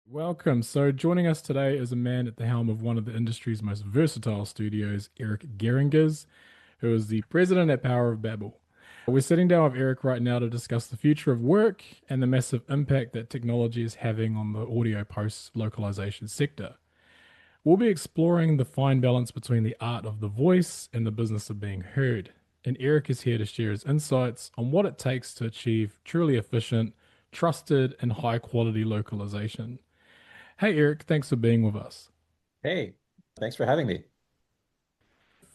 Welcome. So, joining us today is a man at the helm of one of the industry's most versatile studios, Eric Gehringas, who is the president at Power of Babel. We're sitting down with Eric right now to discuss the future of work and the massive impact that technology is having on the audio post localization sector. We'll be exploring the fine balance between the art of the voice and the business of being heard. And Eric is here to share his insights on what it takes to achieve truly efficient, trusted, and high quality localization. Hey, Eric, thanks for being with us. Hey, thanks for having me.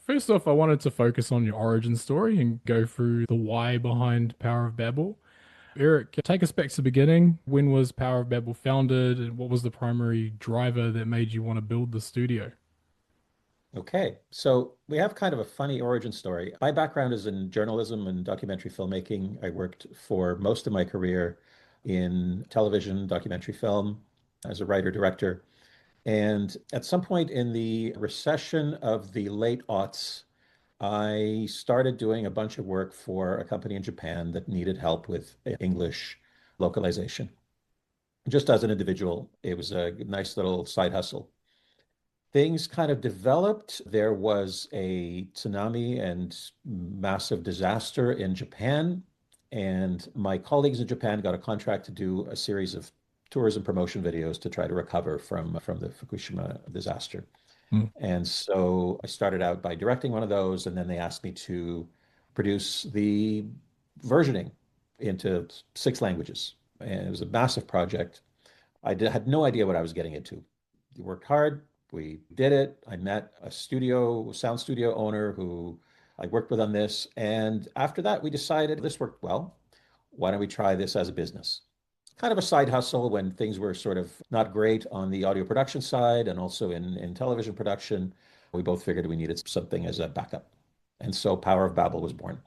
First off, I wanted to focus on your origin story and go through the why behind Power of Babel. Eric, take us back to the beginning. When was Power of Babel founded, and what was the primary driver that made you want to build the studio? Okay, so we have kind of a funny origin story. My background is in journalism and documentary filmmaking. I worked for most of my career in television, documentary film as a writer director. And at some point in the recession of the late aughts, I started doing a bunch of work for a company in Japan that needed help with English localization. Just as an individual, it was a nice little side hustle. Things kind of developed. There was a tsunami and massive disaster in Japan. And my colleagues in Japan got a contract to do a series of tourism promotion videos to try to recover from the Fukushima disaster. Hmm. And so I started out by directing one of those, and then they asked me to produce the versioning into 6 languages. And it was a massive project. Had no idea what I was getting into. We worked hard. We did it. I met a sound studio owner who I worked with on this. And after that, we decided this worked well. Why don't we try this as a business? Kind of a side hustle when things were sort of not great on the audio production side and also in television production. We both figured we needed something as a backup. And so Power of Babel was born.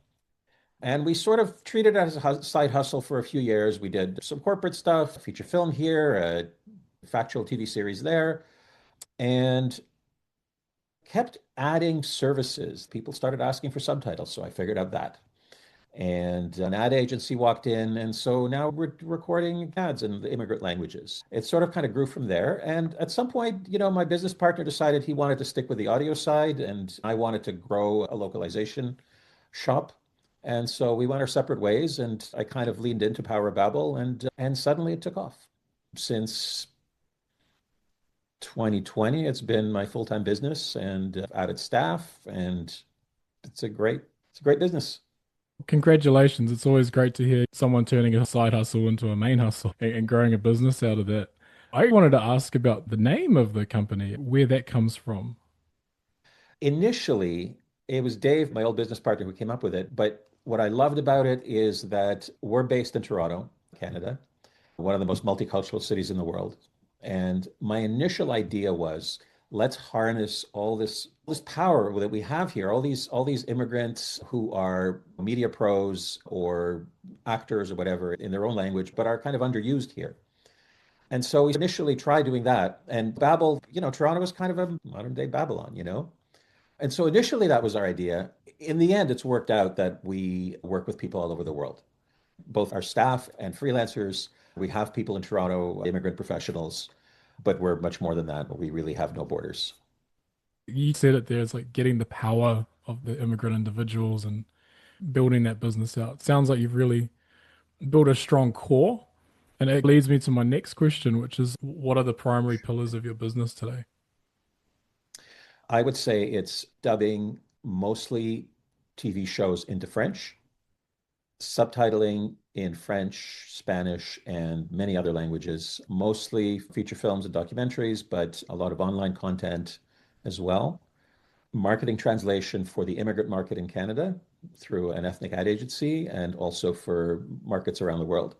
And we sort of treated it as a side hustle for a few years. We did some corporate stuff, feature film here, a factual TV series there, and kept adding services. People started asking for subtitles, so I figured out that. And an ad agency walked in, and so now we're recording ads in the immigrant languages. It sort of kind of grew from there. And at some point, my business partner decided he wanted to stick with the audio side, and I wanted to grow a localization shop. And so we went our separate ways, and I kind of leaned into Power of Babel, and suddenly it took off. Since 2020, it's been my full-time business, and I've added staff, and it's a great business. Congratulations. It's always great to hear someone turning a side hustle into a main hustle and growing a business out of that. I wanted to ask about the name of the company, where that comes from. Initially, it was Dave, my old business partner, who came up with it. But what I loved about it is that we're based in Toronto, Canada, one of the most multicultural cities in the world. And my initial idea was, let's harness all this power that we have here, all these immigrants who are media pros or actors or whatever in their own language, but are kind of underused here. And so we initially tried doing that. And Babel, Toronto was kind of a modern day Babylon. And so initially that was our idea. In the end, it's worked out that we work with people all over the world, both our staff and freelancers. We have people in Toronto, immigrant professionals, but we're much more than that. We really have no borders. You said it there, it's like getting the power of the immigrant individuals and building that business out. Sounds like you've really built a strong core. And it leads me to my next question, which is what are the primary pillars of your business today? I would say it's dubbing mostly TV shows into French, subtitling in French, Spanish, and many other languages, mostly feature films and documentaries, but a lot of online content as well. Marketing translation for the immigrant market in Canada through an ethnic ad agency and also for markets around the world.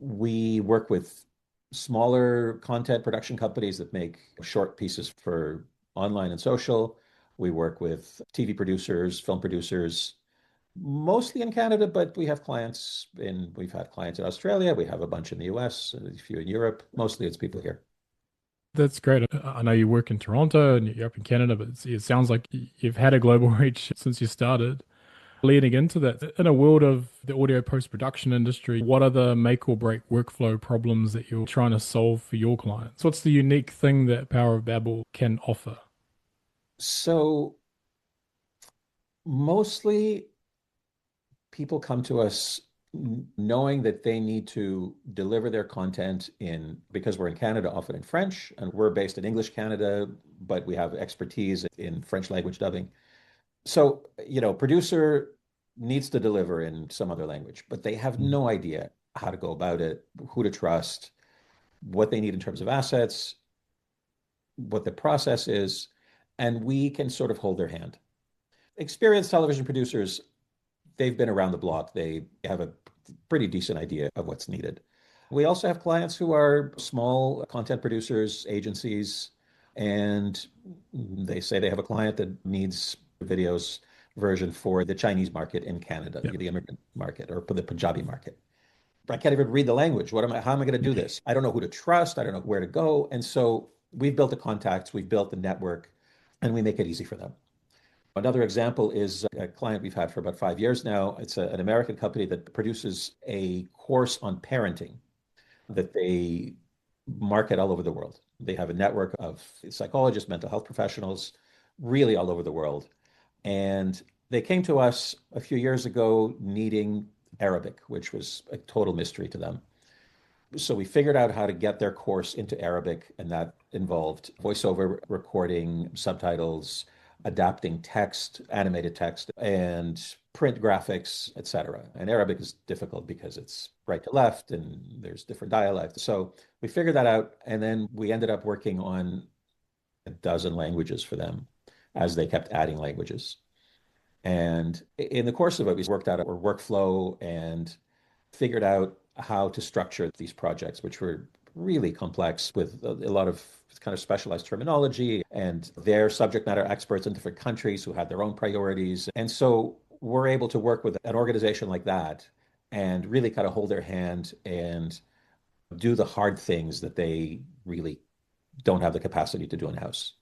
We work with smaller content production companies that make short pieces for online and social. We work with TV producers, film producers, mostly in Canada, but we've had clients in Australia. We have a bunch in the US, a few in Europe. Mostly it's people here. That's great. I know you work in Toronto and you're up in Canada, but it sounds like you've had a global reach since you started. Leading into that, in a world of the audio post production industry, what are the make or break workflow problems that you're trying to solve for your clients? What's the unique thing that Power of Babel can offer? So mostly people come to us knowing that they need to deliver their content in, because we're in Canada, often in French, and we're based in English Canada, but we have expertise in French language dubbing. So, producer needs to deliver in some other language, but they have Mm. no idea how to go about it, who to trust, what they need in terms of assets, what the process is, and we can sort of hold their hand. Experienced television producers, they've been around the block. They have a pretty decent idea of what's needed. We also have clients who are small content producers, agencies, and they say they have a client that needs videos version for the Chinese market in Canada, Yeah. the immigrant market, or for the Punjabi market. I can't even read the language. How am I going to do this? I don't know who to trust. I don't know where to go. And so we've built the contacts, we've built the network, and we make it easy for them. Another example is a client we've had for about 5 years now. It's an American company that produces a course on parenting that they market all over the world. They have a network of psychologists, mental health professionals, really all over the world. And they came to us a few years ago needing Arabic, which was a total mystery to them. So we figured out how to get their course into Arabic, and that involved voiceover recording, subtitles, adapting text, animated text, and print graphics, etc. And Arabic is difficult because it's right to left and there's different dialects. So we figured that out, and then we ended up working on a dozen languages for them as they kept adding languages. And in the course of it, we worked out our workflow and figured out how to structure these projects, which were really complex with a lot of kind of specialized terminology and their subject matter experts in different countries who had their own priorities. And so we're able to work with an organization like that and really kind of hold their hand and do the hard things that they really don't have the capacity to do in-house.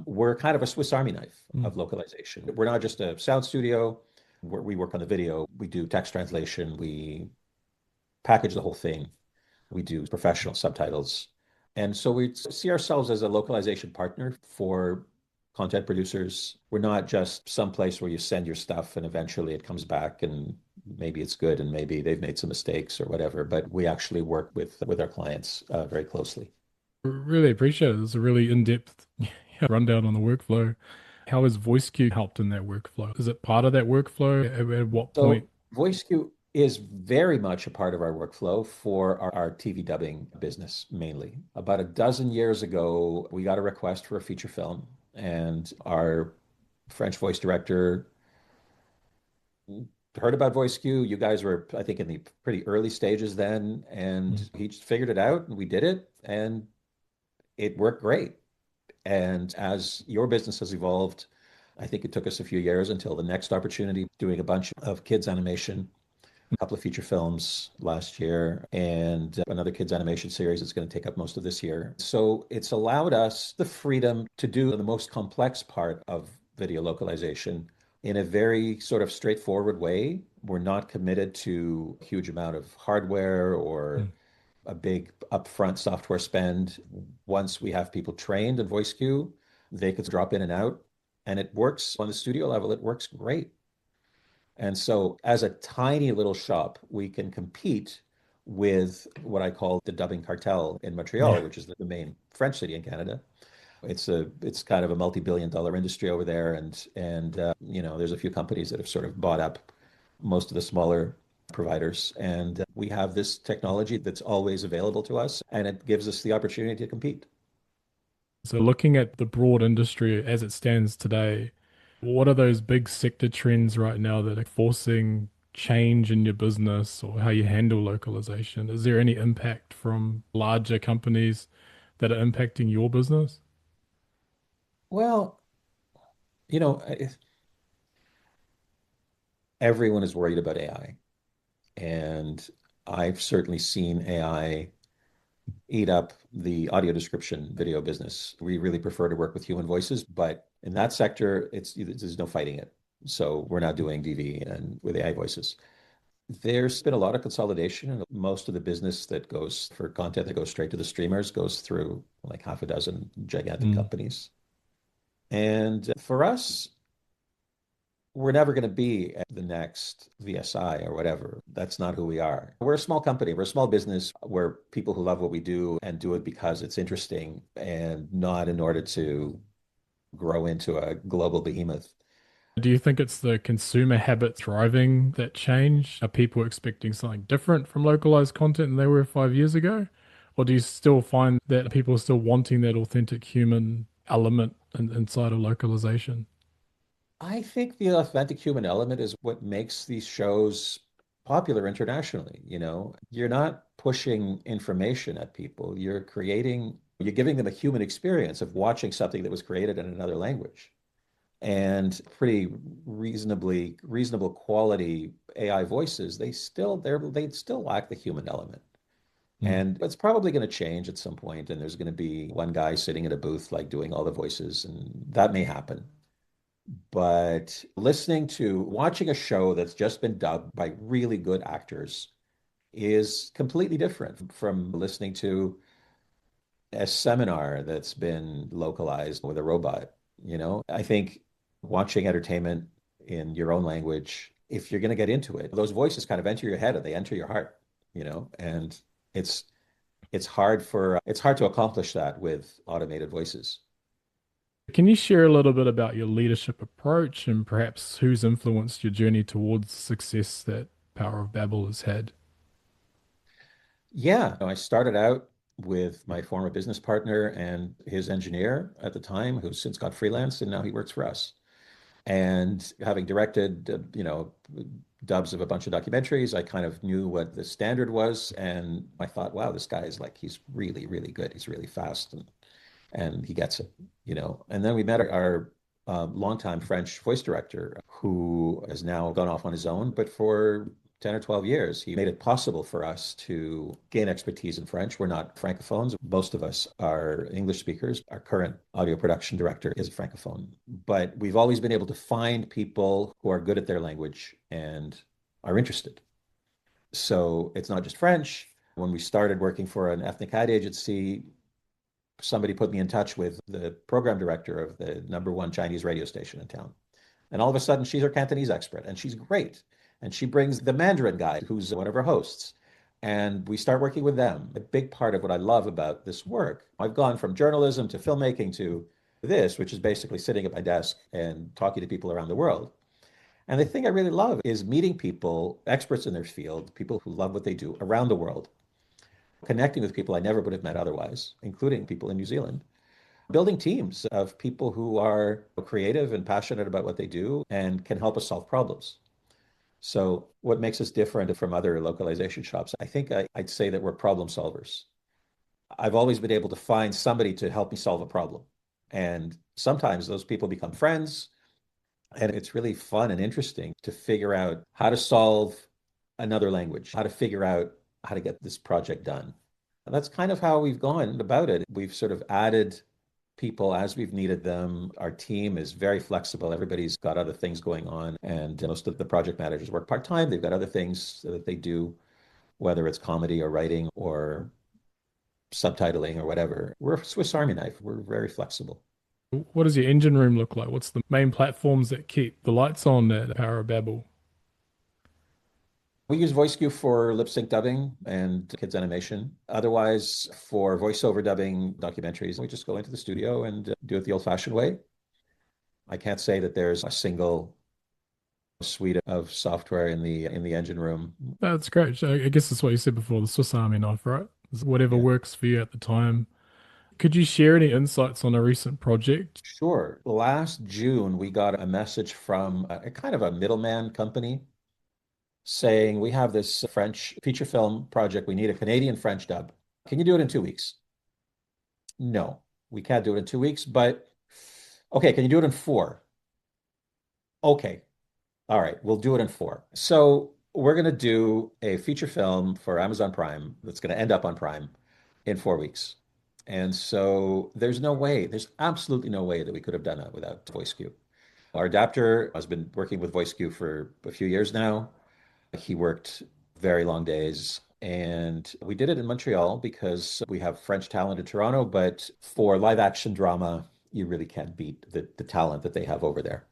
We're kind of a Swiss Army knife Mm. of localization. We're not just a sound studio where we work on the video. We do text translation. We package the whole thing. We do professional subtitles. And so we see ourselves as a localization partner for content producers. We're not just some place where you send your stuff and eventually it comes back and maybe it's good and maybe they've made some mistakes or whatever, but we actually work with our clients very closely. Really appreciate it. It's a really in-depth rundown on the workflow. How has VoiceQ helped in that workflow? Is it part of that workflow? At what point? So VoiceQ is very much a part of our workflow for our TV dubbing business mainly. About a dozen years ago, we got a request for a feature film, and our French voice director heard about VoiceQ. You guys were, I think, in the pretty early stages then, Mm. and he just figured it out, and we did it, and it worked great. And as your business has evolved, I think it took us a few years until the next opportunity, doing a bunch of kids animation, a couple of feature films last year, and another kids animation series that's going to take up most of this year. So it's allowed us the freedom to do the most complex part of video localization in a very sort of straightforward way. We're not committed to a huge amount of hardware or Mm. a big upfront software spend. Once we have people trained in VoiceQ, they could drop in and out, and it works on the studio level. It works great. And so, as a tiny little shop, we can compete with what I call the dubbing cartel in Montreal, Yeah. which is the main French city in Canada. It's kind of a multi-billion dollar industry over there, and there's a few companies that have sort of bought up most of the smaller providers, and we have this technology that's always available to us, and it gives us the opportunity to compete. So looking at the broad industry as it stands today, what are those big sector trends right now that are forcing change in your business or how you handle localization? Is there any impact from larger companies that are impacting your business? Well, you know, everyone is worried about AI, and I've certainly seen AI eat up the audio description video business. We really prefer to work with human voices, but in that sector, there's no fighting it. So we're now doing DV and with AI voices. There's been a lot of consolidation, and most of the business that goes for content that goes straight to the streamers goes through like half a dozen gigantic Mm. companies. And for us, we're never going to be at the next VSI or whatever. That's not who we are. We're a small company. We're a small business. We're people who love what we do and do it because it's interesting and not in order to grow into a global behemoth. Do you think it's the consumer habit driving that change? Are people expecting something different from localized content than they were 5 years ago? Or do you still find that people are still wanting that authentic human element inside of localization? I think the authentic human element is what makes these shows popular internationally. You're not pushing information at people. You're giving them a human experience of watching something that was created in another language and pretty reasonable quality AI voices. They still lack the human element. Mm. And it's probably going to change at some point, and there's going to be one guy sitting at a booth like doing all the voices, and that may happen. But watching a show that's just been dubbed by really good actors is completely different from listening to a seminar that's been localized with a robot. I think watching entertainment in your own language, if you're going to get into it, those voices kind of enter your head and they enter your heart, and it's it's hard to accomplish that with automated voices. Can you share a little bit about your leadership approach and perhaps who's influenced your journey towards success that Power of Babel has had? Yeah, I started out with my former business partner and his engineer at the time, who's since got freelance and now he works for us. And having directed, dubs of a bunch of documentaries, I kind of knew what the standard was. And I thought, wow, this guy is like, he's really, really good. He's really fast and he gets it. And then we met our longtime French voice director who has now gone off on his own, but for 10 or 12 years, he made it possible for us to gain expertise in French. We're not francophones. Most of us are English speakers. Our current audio production director is a francophone, but we've always been able to find people who are good at their language and are interested. So it's not just French. When we started working for an ethnic ad agency, somebody put me in touch with the program director of the number one Chinese radio station in town. And all of a sudden, she's our Cantonese expert, and she's great. And she brings the Mandarin guy, who's one of our hosts. And we start working with them. A big part of what I love about this work, I've gone from journalism to filmmaking to this, which is basically sitting at my desk and talking to people around the world. And the thing I really love is meeting people, experts in their field, people who love what they do around the world, connecting with people I never would have met otherwise, including people in New Zealand, building teams of people who are creative and passionate about what they do and can help us solve problems. So, what makes us different from other localization shops? I think I'd say that we're problem solvers. I've always been able to find somebody to help me solve a problem. And sometimes those people become friends. And it's really fun and interesting to figure out how to solve another language, how to figure out how to get this project done. And that's kind of how we've gone about it. We've sort of added people as we've needed them. Our team is very flexible. Everybody's got other things going on, and most of the project managers work part-time. They've got other things that they do, whether it's comedy or writing or subtitling or whatever. We're a Swiss Army knife. We're very flexible. What does your engine room look like? What's the main platforms that keep the lights on at Power of Babel? We use VoiceQ for lip sync dubbing and kids animation. Otherwise, for voiceover dubbing documentaries, we just go into the studio and do it the old-fashioned way. I can't say that there's a single suite of software in the engine room. That's great. So I guess that's what you said before, the Swiss Army knife, right? It's whatever Yeah, works for you at the time. Could you share any insights on a recent project? sure. Last June, we got a message from a kind of a middleman company saying, we have this French feature film project. We need a Canadian French dub. Can you do it in 2 weeks? No, we can't do it in 2 weeks, but okay, can you do it in four? Okay, all right, we'll do it in four. So we're going to do a feature film for Amazon Prime that's going to end up on Prime in 4 weeks. And so there's absolutely no way that we could have done that without VoiceQ. Our adapter has been working with VoiceQ for a few years now. He worked very long days. And we did it in Montreal because we have French talent in Toronto, but for live action drama, you really can't beat the talent that they have over there.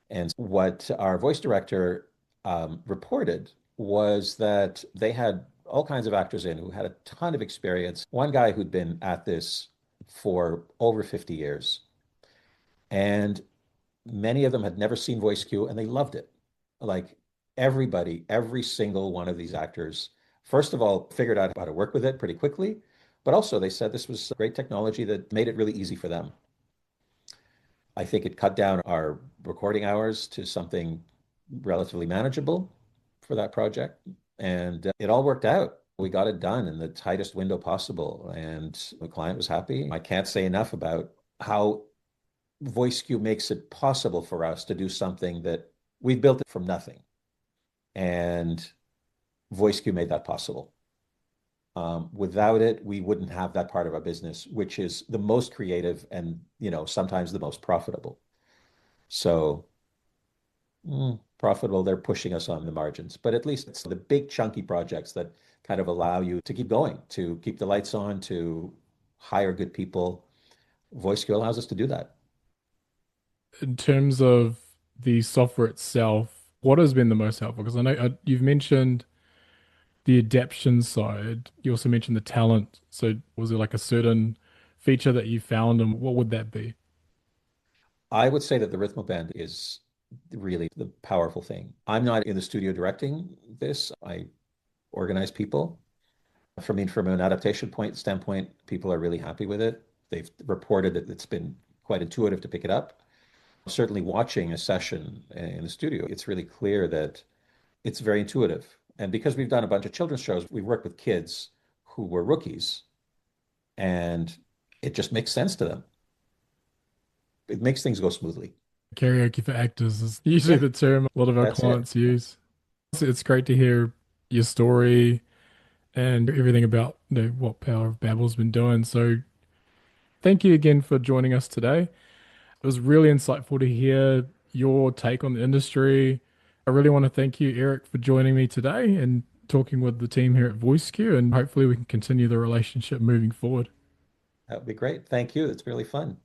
And what our voice director reported was that they had all kinds of actors in who had a ton of experience. One guy who'd been at this for over 50 years, and many of them had never seen VoiceQ and they loved it. Like everybody, every single one of these actors, first of all, figured out how to work with it pretty quickly, but also they said this was great technology that made it really easy for them. I think it cut down our recording hours to something relatively manageable for that project. And it all worked out. We got it done in the tightest window possible, and the client was happy. I can't say enough about how VoiceQ makes it possible for us to do something that we built it from nothing. And VoiceQ made that possible. Without it, we wouldn't have that part of our business, which is the most creative and, sometimes the most profitable. So profitable, they're pushing us on the margins, but at least it's the big chunky projects that kind of allow you to keep going, to keep the lights on, to hire good people. VoiceQ allows us to do that. In terms of the software itself, what has been the most helpful? Because I know you've mentioned the adaption side. You also mentioned the talent. So was there like a certain feature that you found, and what would that be? I would say that the rhythmo band is really the powerful thing. I'm not in the studio directing this. I organize people. From an adaptation standpoint, people are really happy with it. They've reported that it's been quite intuitive to pick it up. Certainly watching a session in the studio, it's really clear that it's very intuitive. And because we've done a bunch of children's shows, we've worked with kids who were rookies, and it just makes sense to them. It makes things go smoothly. Karaoke for actors is usually Yeah, the term a lot of our that's it. clients use. It's great to hear your story and everything about what Power of Babel's been doing. So thank you again for joining us today. It was really insightful to hear your take on the industry. I really want to thank you, Eric, for joining me today and talking with the team here at VoiceQ, and hopefully we can continue the relationship moving forward. That would be great. Thank you. It's really fun.